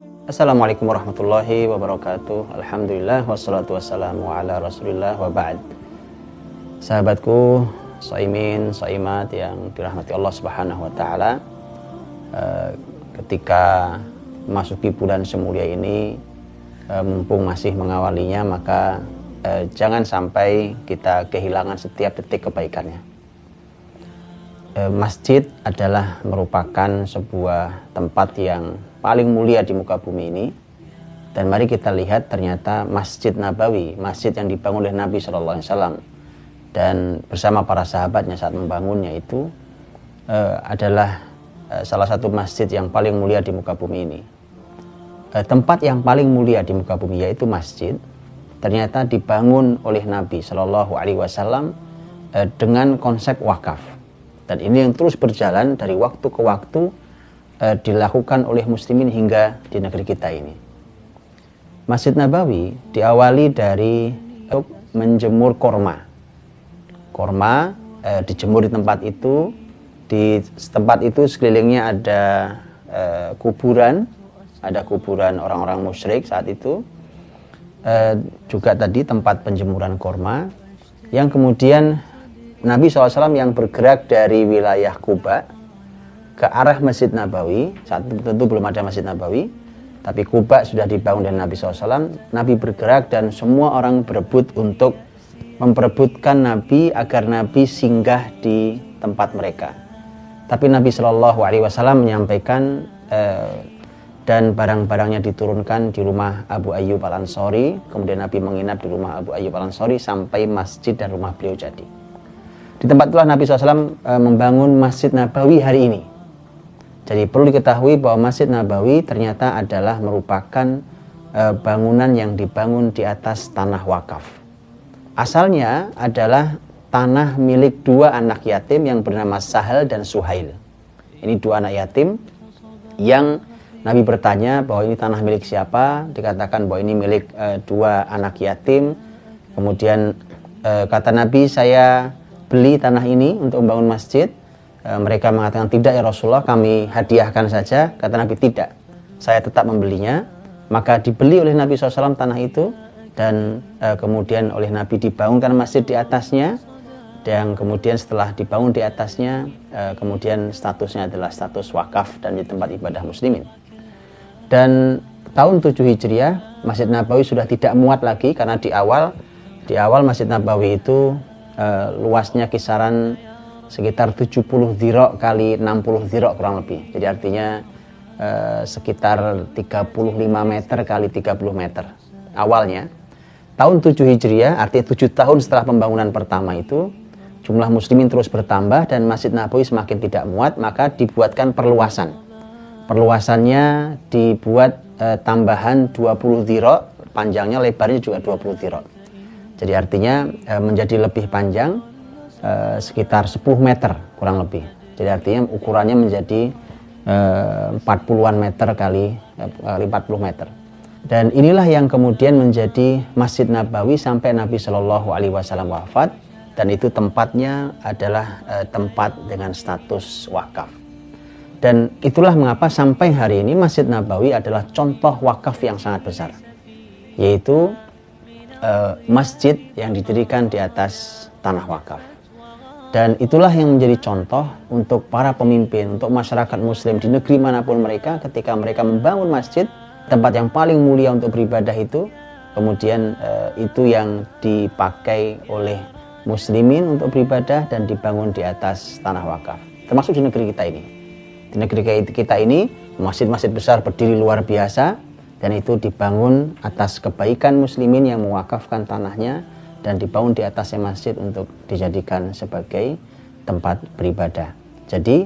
Assalamualaikum warahmatullahi wabarakatuh. Alhamdulillah wassalatu wassalamu ala rasulillah wa ba'd. Sahabatku, shaimin, shaimat yang dirahmati Allah subhanahu wa ta'ala, ketika memasuki bulan semulia ini, mumpung masih mengawalinya, maka jangan sampai kita kehilangan setiap detik kebaikannya. Masjid adalah merupakan sebuah tempat yang paling mulia di muka bumi ini. Dan mari kita lihat, ternyata Masjid Nabawi, masjid yang dibangun oleh Nabi SAW dan bersama para sahabatnya saat membangunnya itu adalah salah satu masjid yang paling mulia di muka bumi ini. Tempat yang paling mulia di muka bumi, yaitu masjid, ternyata dibangun oleh Nabi SAW dengan konsep wakaf. Dan ini yang terus berjalan dari waktu ke waktu, dilakukan oleh muslimin hingga di negeri kita ini. Masjid Nabawi diawali dari menjemur korma. Korma dijemur di tempat itu. Di tempat itu sekelilingnya ada kuburan, ada kuburan orang-orang musyrik saat itu. Juga tadi tempat penjemuran korma, yang kemudian Nabi SAW yang bergerak dari wilayah Kuba ke arah Masjid Nabawi. Saat itu tentu belum ada Masjid Nabawi, tapi Kuba sudah dibangun oleh Nabi SAW. Nabi bergerak dan semua orang berebut untuk memperebutkan Nabi agar Nabi singgah di tempat mereka. Tapi Nabi SAW menyampaikan dan barang-barangnya diturunkan di rumah Abu Ayyub Al-Ansari. Kemudian Nabi menginap di rumah Abu Ayyub Al-Ansari sampai masjid dan rumah beliau jadi. Di tempat itulah Nabi SAW membangun Masjid Nabawi hari ini. Jadi perlu diketahui bahwa Masjid Nabawi ternyata adalah merupakan bangunan yang dibangun di atas tanah wakaf. Asalnya adalah tanah milik dua anak yatim yang bernama Sahal dan Suhail. Ini dua anak yatim yang Nabi bertanya bahwa ini tanah milik siapa. Dikatakan bahwa ini milik dua anak yatim. Kemudian kata Nabi, saya beli tanah ini untuk membangun masjid. Mereka mengatakan, tidak ya Rasulullah, kami hadiahkan saja. Kata Nabi, tidak, saya tetap membelinya. Maka dibeli oleh Nabi SAW tanah itu, dan kemudian oleh Nabi dibangunkan masjid di atasnya. Dan kemudian setelah dibangun di atasnya, kemudian statusnya adalah status wakaf dan di tempat ibadah muslimin. Dan tahun 7 Hijriah, Masjid Nabawi sudah tidak muat lagi, karena di awal Masjid Nabawi itu luasnya kisaran sekitar 70 dhira kali 60 dhira kurang lebih. Jadi artinya sekitar 35 meter kali 30 meter. Awalnya tahun 7 Hijriah, artinya 7 tahun setelah pembangunan pertama itu, jumlah muslimin terus bertambah dan Masjid Nabawi semakin tidak muat, maka dibuatkan perluasan. Perluasannya dibuat tambahan 20 dhira, panjangnya, lebarnya juga 20 dhira. Jadi artinya menjadi lebih panjang, sekitar 10 meter kurang lebih. Jadi artinya ukurannya menjadi 40-an meter kali 40 meter. Dan inilah yang kemudian menjadi Masjid Nabawi sampai Nabi SAW wafat. Dan itu tempatnya adalah tempat dengan status wakaf. Dan itulah mengapa sampai hari ini Masjid Nabawi adalah contoh wakaf yang sangat besar. Yaitu masjid yang didirikan di atas tanah wakaf. Dan itulah yang menjadi contoh untuk para pemimpin, untuk masyarakat muslim di negeri manapun mereka, ketika mereka membangun masjid, tempat yang paling mulia untuk beribadah itu, kemudian itu yang dipakai oleh muslimin untuk beribadah dan dibangun di atas tanah wakaf. Termasuk di negeri kita ini. Di negeri kita ini, masjid-masjid besar berdiri luar biasa, dan itu dibangun atas kebaikan muslimin yang mewakafkan tanahnya dan dibangun di atasnya masjid untuk dijadikan sebagai tempat beribadah. Jadi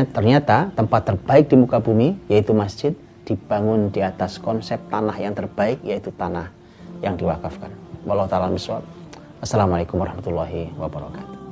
ternyata tempat terbaik di muka bumi, yaitu masjid, dibangun di atas konsep tanah yang terbaik, yaitu tanah yang diwakafkan. Wallahu ta'ala bishawab. Assalamualaikum warahmatullahi wabarakatuh.